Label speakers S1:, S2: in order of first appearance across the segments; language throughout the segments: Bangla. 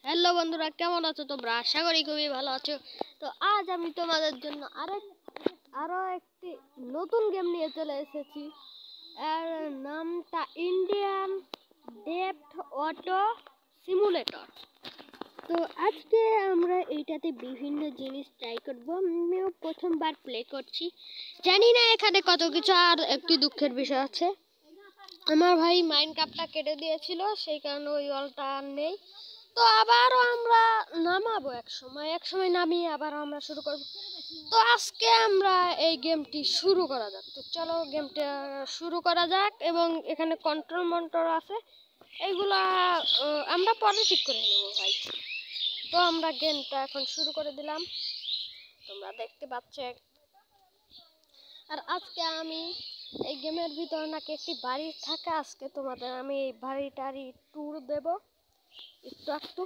S1: হ্যালো বন্ধুরা, কেমন আছো তোমরা? আশা করি খুবই ভালো আছো। তো আজ আমি তোমাদের জন্য আরো একটি নতুন গেম নিয়ে চলে এসেছি। এর নামটা ইন্ডিয়ান ডেপ্থ অটো সিমুলেটর। তো আজকে আমরা এইটাতে বিভিন্ন জিনিস ট্রাই করবো। আমিও প্রথমবার প্লে করছি, জানি না এখানে কত কিছু। আর একটি দুঃখের বিষয় আছে, আমার ভাই মাইনক্রাফটটা কেটে দিয়েছিল, সেই কারণে ওই ওয়ালটা আর নেই। তো আবারও আমরা নামাবো এক সময় নামিয়ে আবার আমরা শুরু করব। তো আজকে আমরা এই গেমটি শুরু করা যাক। তো চলো গেমটা শুরু করা যাক। এবং এখানে কন্ট্রোল মন্ট্রোল আছে, এইগুলা আমরা পরে ঠিক করে নেব ভাই। তো আমরা গেমটা এখন শুরু করে দিলাম, তোমরা দেখতে পাচ্ছ। আর আজকে আমি এই গেমের ভিতর নাকি একটি বাড়ি থাকে, আজকে তোমাদের আমি এই বাড়িটারই ট্যুর দেব একটু।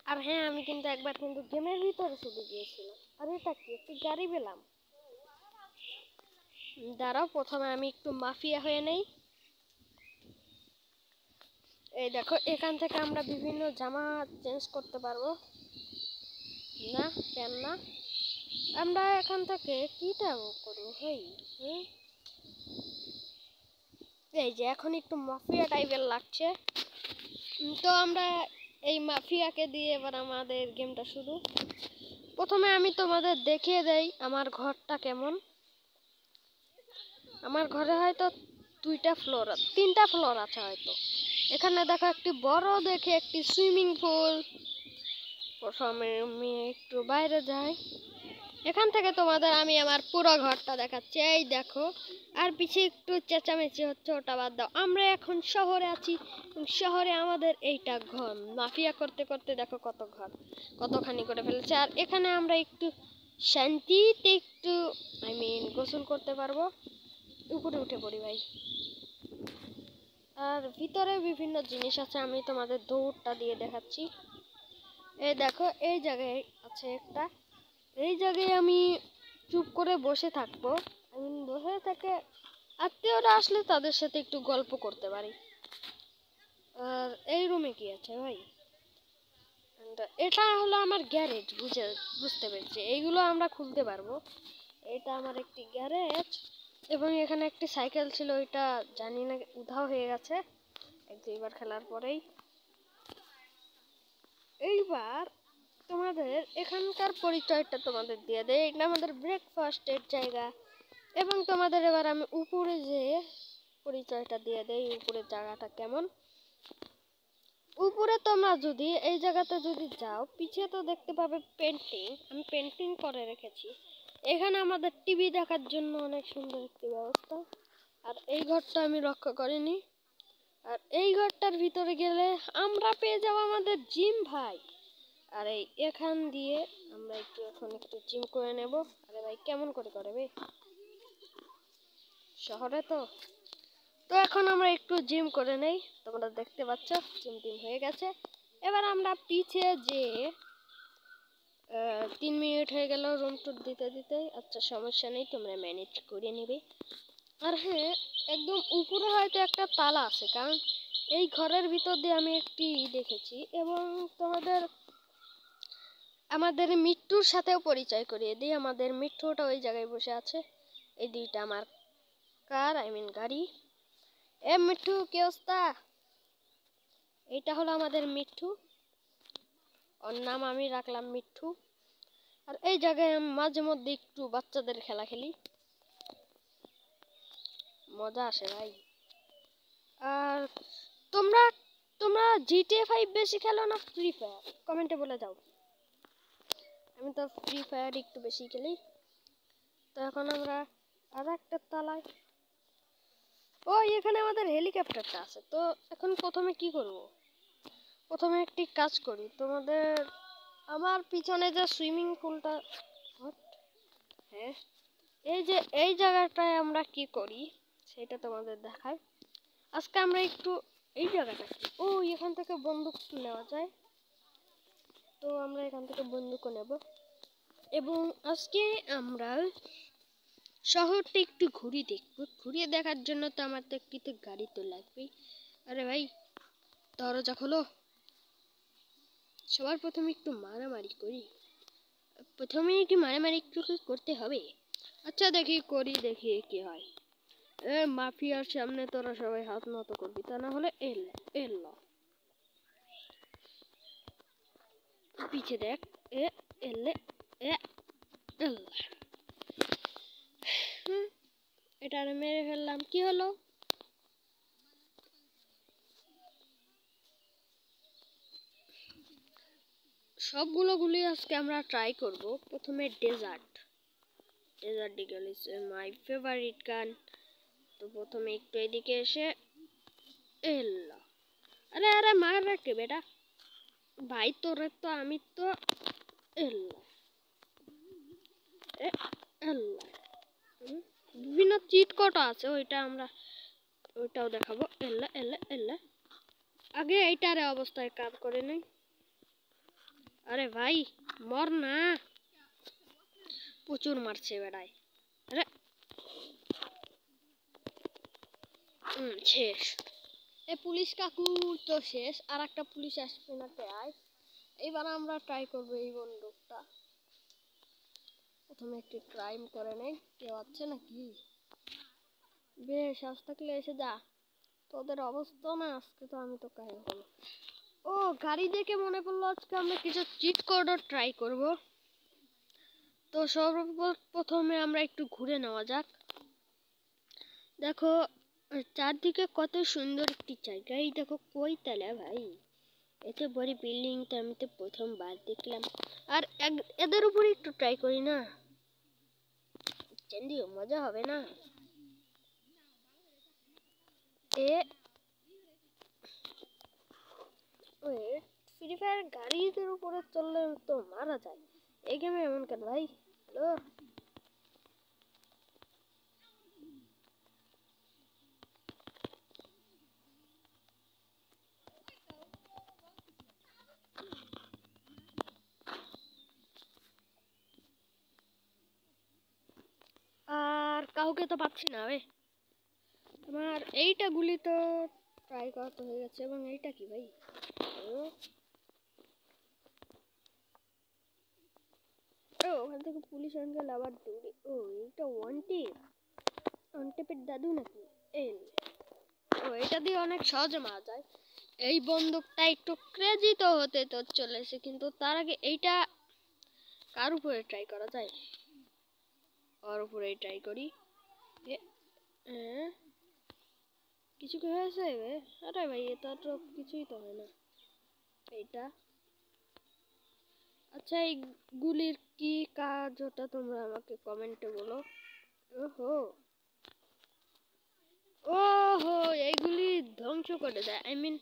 S1: আর হ্যাঁ, আমি কিন্তু একবার কিন্তু গেমের ভিতরে চলে গিয়েছিলাম। আর এটা কি, একটি গাড়ি পেলাম। দাঁড়াও, প্রথমে আমি একটু মাফিয়া হয়ে নেই। এই দেখো, এখান থেকে আমরা বিভিন্ন জামা চেঞ্জ করতে পারবো। না কেন না, আমরা এখান থেকে কিটা করবো ভাই। এই যে এখন একটু মাফিয়া টাইপের লাগছে। তো আমরা এই মাফিয়াকে দিয়ে এবার আমাদের গেমটা শুরু। প্রথমে আমি তোমাদের দেখিয়ে দেই আমার ঘরটা কেমন। আমার ঘরে হয়তো তিনটা ফ্লোর আছে হয়তো। এখানে দেখো একটি বড় দেখে একটি সুইমিং পুল। প্রথমে আমি একটু বাইরে যাই, এখান থেকে তোমাদের আমি আমার পুরো ঘরটা দেখাচ্ছি। এই দেখো, আর পিছিয়ে একটু চেঁচামেচি হচ্ছে, ওটা বাদ দাও। আমরা এখন শহরে আছি, শহরে আমাদের এইটা ঘর। মাফিয়া করতে করতে দেখো কতখানি করে ফেলেছে। আর এখানে আমরা একটু শান্তিতে একটু গোসল করতে পারবো। উপরে উঠে পড়ি ভাই। আর ভিতরে বিভিন্ন জিনিস আছে, আমি তোমাদের দৌড়টা দিয়ে দেখাচ্ছি। এই দেখো, এই জায়গায় আছে একটা, এই জায়গায় আমি চুপ করে বসে থাকবো। বসে থেকে আত্মীয়রা আসলে তাদের সাথে একটু গল্প করতে পারি। আর এই রুমে কি আছে ভাই? এটা হলো আমার গ্যারেজ। বুঝতে পেরেছি, এইগুলো আমরা খুলতে পারবো। এটা আমার একটি গ্যারেজ। এবং এখানে একটি সাইকেল ছিল, ওইটা জানি না উধাও হয়ে গেছে এক দুইবার খেলার পরেই। এইবার তোমাদের এখানকার পরিচয়টা তোমাদের দিয়ে দেয়। এটা আমাদের ব্রেকফাস্টের জায়গা। এবং তোমাদের এবার আমি উপরে যে পরিচয়টা দিয়ে দেই, উপরের জায়গাটা কেমন। উপরে তোমরা যদি এই জায়গাতে যদি যাও, পিছিয়ে তো দেখতে পাবে পেন্টিং। আমি পেন্টিং করে রেখেছি। এখানে আমাদের টিভি দেখার জন্য অনেক সুন্দর একটি ব্যবস্থা। আর এই ঘরটা আমি লক্ষ্য করিনি। আর এই ঘরটার ভিতরে গেলে আমরা পেয়ে যাবো আমাদের জিম ভাই। আর এখান দিয়ে আমরা এখন একটু জিম করে নেব। আরে ভাই, কেমন করে করবে শহরে তো এখন আমরা একটু জিম করে নেই। তোমরা দেখতে পাচ্ছ জিম হয়ে গেছে। এবার আমরা পিছিয়ে যে 3 মিনিট হয়ে গেল রুম টুর দিতে দিতে। আচ্ছা, সমস্যা নেই, তোমরা ম্যানেজ করে নেবে। আর হ্যাঁ, একদম উপরে হয়তো একটা তালা আছে, কারণ এই ঘরের ভিতর দিয়ে আমি একটি দেখেছি। এবং তোমাদের আমাদের মিট্টুর সাথেও পরিচয় করিয়ে দিই। আমাদের মিট্টুটা ওই জায়গায় বসে আছে। এই দুইটা আমার গাড়ি। মিঠু, কি অবস্থা? এইটা হলো আমাদের মিঠু, ওর নাম আমি রাখলাম মিঠু। আর এই জায়গায় আমি মাঝে মধ্যে একটু বাচ্চাদের খেলা খেলি, মজা আসে ভাই। আর তোমরা তোমরা GTA 5 বেশি খেলো না ফ্রি ফায়ার? কমেন্টে বলে যাও। আমি তো ফ্রি ফায়ার একটু বেশি খেলি। তো এখন আমরা আর একটা তালায়, এখানে আমাদের হেলিকপ্টারটা আছে। তো এখন প্রথমে কি করব? প্রথমে একটি কাজ করি, তোমাদের আমার পিছনে যে সুইমিং পুলটা, হ্যাঁ, এই জায়গাটায় আমরা কি করি সেটা তোমাদের দেখাই। আজকে আমরা একটু এই জায়গাটা, এখান থেকে বন্দুক নেওয়া যায়। তো আমরা এখান থেকে বন্দুকও নেব। এবং আজকে আমরা শহরটা একটু ঘুরিয়ে দেখার জন্য তো আমার তো একটি গাড়ি তো লাগবেই। আরে ভাই, দরজা খোলো। সবার প্রথমে একটু মারামারি করি। প্রথমেই কি মারামারি একটু করতে হবে? আচ্ছা দেখি করি, দেখি কি হয়। মাফিয়ার সামনে তোরা সবাই হাত নত করবি, তা না হলে এল্লা পিছে দেখ। এ এলে এ এল্লা এটা মেরে ফেললাম, কি হলো? সবগুলো গুলি আজকে আমরা ট্রাই করব। প্রথমে desert eagle is my favourite গান। তো প্রথমে একটু এদিকে এসে এল্লা, আরে আরে মার রাখে বেটা ভাই, তোরে তো আমি তো এল্লা এল্লা বিভিন্ন চিট কোড আছে, ওইটাও দেখাবো। এল্লা এল্লা এল্লা আগে এইটারে অবস্থায় কাজ করে নেই। আরে ভাই মর না, প্রচুর মারছে বেড়ায়। আরে শেষ। এ পুলিশ কাকু তো শেষ, আর একটা পুলিশ আসবে না আয়। এইবার আমরা ট্রাই করবো এই বন্দুকটা। প্রথমে একটি ক্রাইম করে নেই, কেউ আছে নাকি? বেশ আজ থাকলে এসে যা, তোদের অবস্থা না আজকে তো আমি তো কাহিল হলো। ও গাড়ি দেখে মনে পড়লো আজকে আমরা কিছু চিট কোডও ট্রাই করব। তো সর্বপ্রথমে আমরা একটু ঘুরে নেওয়া যাক। দেখো চারদিকে কত সুন্দর একটি জায়গা, এই দেখো কই তালা ভাই, এত বড় বিল্ডিং তো আমি তো প্রথমবার দেখলাম। আর এদের উপরে একটু ট্রাই করি না, চন্দিও মজা হবে না? এ ফ্রি ফায়ার গাড়িদের উপরে চললে তো মারা যায়, এই গেমে এমন কেন ভাই? হ্যালো আর কাউকে তো পাচ্ছি না রে। আমার এইটা গুলি তো ট্রাই করা তো হয়ে গেছে, এবং এইটা কি ভাই? ওখান থেকে পুলিশ আঙ্কেল আবার দৌড়ে। এইটা ওয়ান টেপের দাদু নাকি? এটা দিয়ে অনেক সহজে মারা যায়। এই বন্দুকটা একটু ক্রেজি তো হতে তো চলেছে, কিন্তু তার আগে এইটা কার উপরে ট্রাই করা যায়? ওর উপরে ট্রাই করি। কিছু কি হয়েছে? আরে ভাই এটা তো কিছুই তো হয় না। এইটা আচ্ছা, এই গুলির কি কাজ ওটা তোমরা আমাকে কমেন্টে বলো। ওহো ওহো এইগুলি ধ্বংস করে দেয়, আই মিন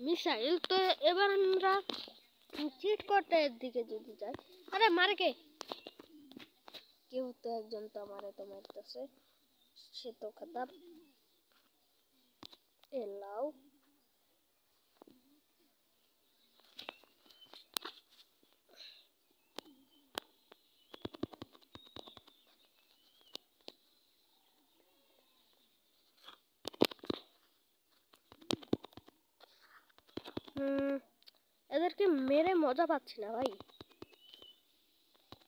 S1: মিসাইল। তো এবার আমরা চিট করতে এর দিকে যদি যাই। আরে মারে কে? কেউ তো একজন তো আমারে তো মারতেছে, সে তো খাতার। এলাও এদেরকে মেরে মজা পাচ্ছি না ভাই।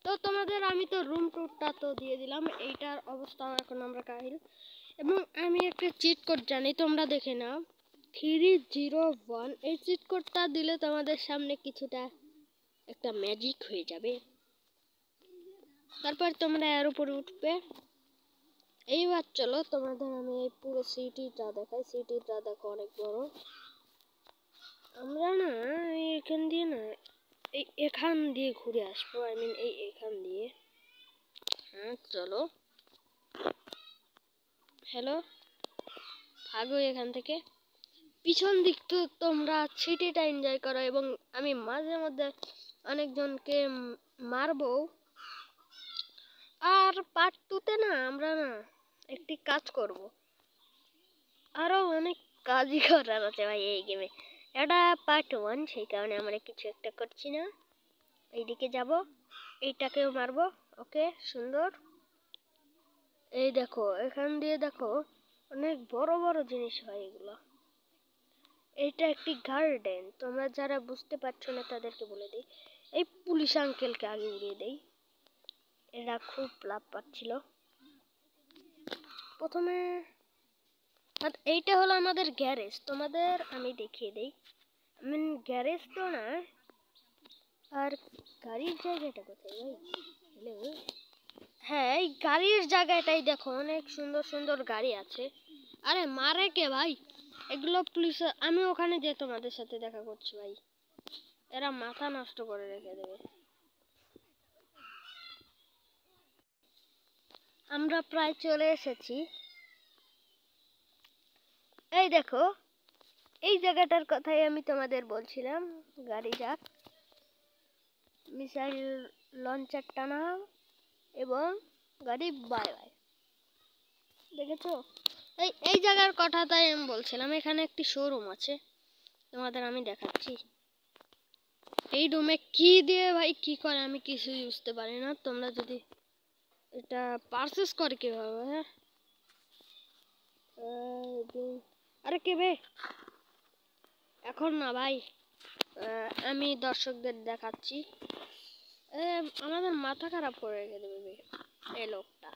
S1: তো তোমাদের আমি তো রুম টুরটা তো দিয়ে দিলাম, এইটার অবস্থাও এখন আমরা কাহিল। এবং আমি একটা চিট কোড জানি, তোমরা দেখে নাও 301। এই চিট কোডটা দিলে তোমাদের সামনে কিছুটা একটা ম্যাজিক হয়ে যাবে, তারপর তোমরা এর উপরে উঠবে। এইবার চলো তোমাদের আমি এই পুরো সিটিটা দেখাই। সিটিটা দেখো অনেক বড়। আমরা না এখান দিয়ে না এখান দিয়ে ঘুরে আসবো, আই মিন এখান দিয়ে। হ্যাঁ চলো, হ্যালো ভাগো এখান থেকে। পিছন দিক তো তোমরা সিটিটা এনজয় করো, এবং আমি মাঝে মধ্যে অনেকজনকে মারবো। আর পার্ট 2-তে না আমরা না একটি কাজ করব, আরো অনেক কাজই করার আছে ভাই এই গেমে। এটা পার্ট 1, সেই কারণে আমরা কিছু একটা করছি না। এইদিকে যাব, এইটাকেও মারবো। ওকে সুন্দর। এই দেখো এখান দিয়ে দেখো অনেক বড় বড় জিনিস হয় এগুলো। এটা একটি গার্ডেন। তোমরা যারা বুঝতে পারছো না তাদেরকে বলে দিই, এই পুলিশ আঙ্কেলকে আগে উড়িয়ে দেই। এরা খুব লাভ পাচ্ছিল প্রথমে। আর এইটা হলো আমাদের গ্যারেজ, তোমাদের আমি দেখিয়ে দেই। গ্যারেজ তো না, আর গাড়ির জায়গাটা কোথায় ভাই? হ্যালো, হ্যাঁ এই গাড়ির জায়গাটাই দেখো, অনেক সুন্দর সুন্দর গাড়ি আছে। আরে মারে কে ভাই? এগুলো পুলিশ। আমি ওখানে যে তোমাদের সাথে দেখা করছি ভাই, এরা মাথা নষ্ট করে রেখে দেবে। আমরা প্রায় চলে এসেছি। এই দেখো, এই জায়গাটার কথাই আমি তোমাদের বলছিলাম। গাড়ি যাক, মিসাইল লঞ্চারটা নাও এবং গাড়ি বাই বাই। দেখেছো, এই এই জায়গার কথাটাই আমি বলছিলাম। এখানে একটি শোরুম আছে, তোমাদের আমি দেখাচ্ছি। এই রুমে কি দিয়ে ভাই কি করে আমি কিছুই বুঝতে পারি না। তোমরা যদি এটা পারচেস করে কিভাবে? হ্যাঁ, আরে কে বে? এখন না ভাই, আমি দর্শকদের দেখাচ্ছি। আমাদের মাথা খারাপ করে রেখে দেবে এই লোকটা।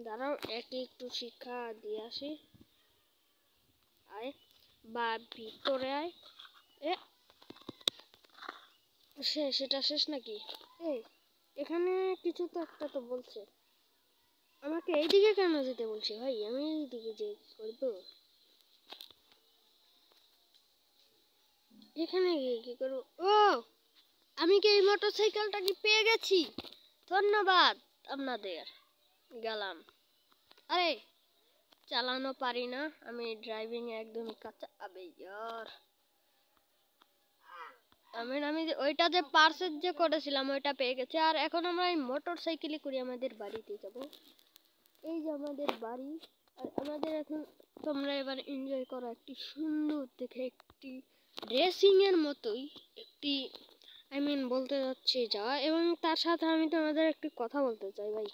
S1: দাঁড়াও, একে একটু শিক্ষা দিয়ে আসি। আয় বা ভিতরে আয়। এ সেটা শেষ নাকি? এই এখানে কিছু তো একটা তো বলছে। আমাকে এইদিকে কেন যেতে বলছে ভাই? আমি এইদিকে যে করবো, এখানে গিয়ে কি করবো? ও, আমি কি এই মোটরসাইকেলটা কি পেয়ে গেছি? ধন্যবাদ আপনাদের। গেলাম। আরে চালানো পারি না আমি, ড্রাইভিং একদমই কাঁচা। আবে ইয়ার, আমি ওইটা যে পার্সেস যে করেছিলাম ওইটা পেয়ে গেছি। আর এখন আমরা এই মোটরসাইকেলে করে আমাদের বাড়িতে যাব। এই যে আমাদের বাড়ি। আর আমাদের এখন তোমরা এবার এনজয় করো একটি সুন্দর দেখে একটি রেসিং এর মতোই একটি, বলতে যাচ্ছি যা। এবং তার সাথে আমি তোমাদের একটি কথা বলতে চাই ভাই।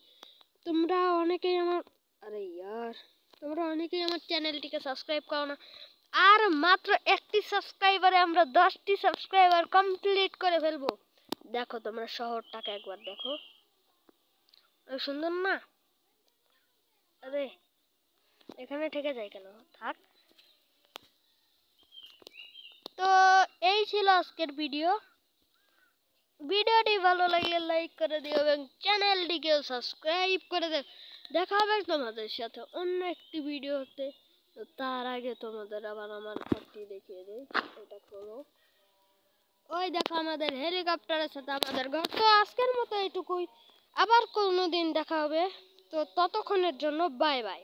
S1: তোমরা অনেকেই আমার, আরে ইয়ার, তোমরা অনেকেই আমার চ্যানেলটিকে সাবস্ক্রাইব করো না। আর মাত্র একটি সাবস্ক্রাইবারে আমরা 10টি সাবস্ক্রাইবার কমপ্লিট করে ফেলবো। দেখো তোমরা শহরটাকে একবার দেখো, সুন্দর না? আরে এখানে থেকে যায় কেন? থাক। তো এই ছিল আজকের ভিডিওটি ভালো লাগলে লাইক করে দিও এবং চ্যানেলটিকেও সাবস্ক্রাইব করে দিও। দেখা হবে তোমাদের সাথে অন্য একটি ভিডিওতে। তো তার আগে তোমাদের আবার আমার ঘরটি দেখিয়ে দেই। এটা খোলো, ওই দেখো আমাদের হেলিকপ্টারের সাথে আমাদের ঘর। তো আজকের মতো এইটুকুই, আবার কোনো দিন দেখা হবে। তো ততক্ষণের জন্য বাই বাই।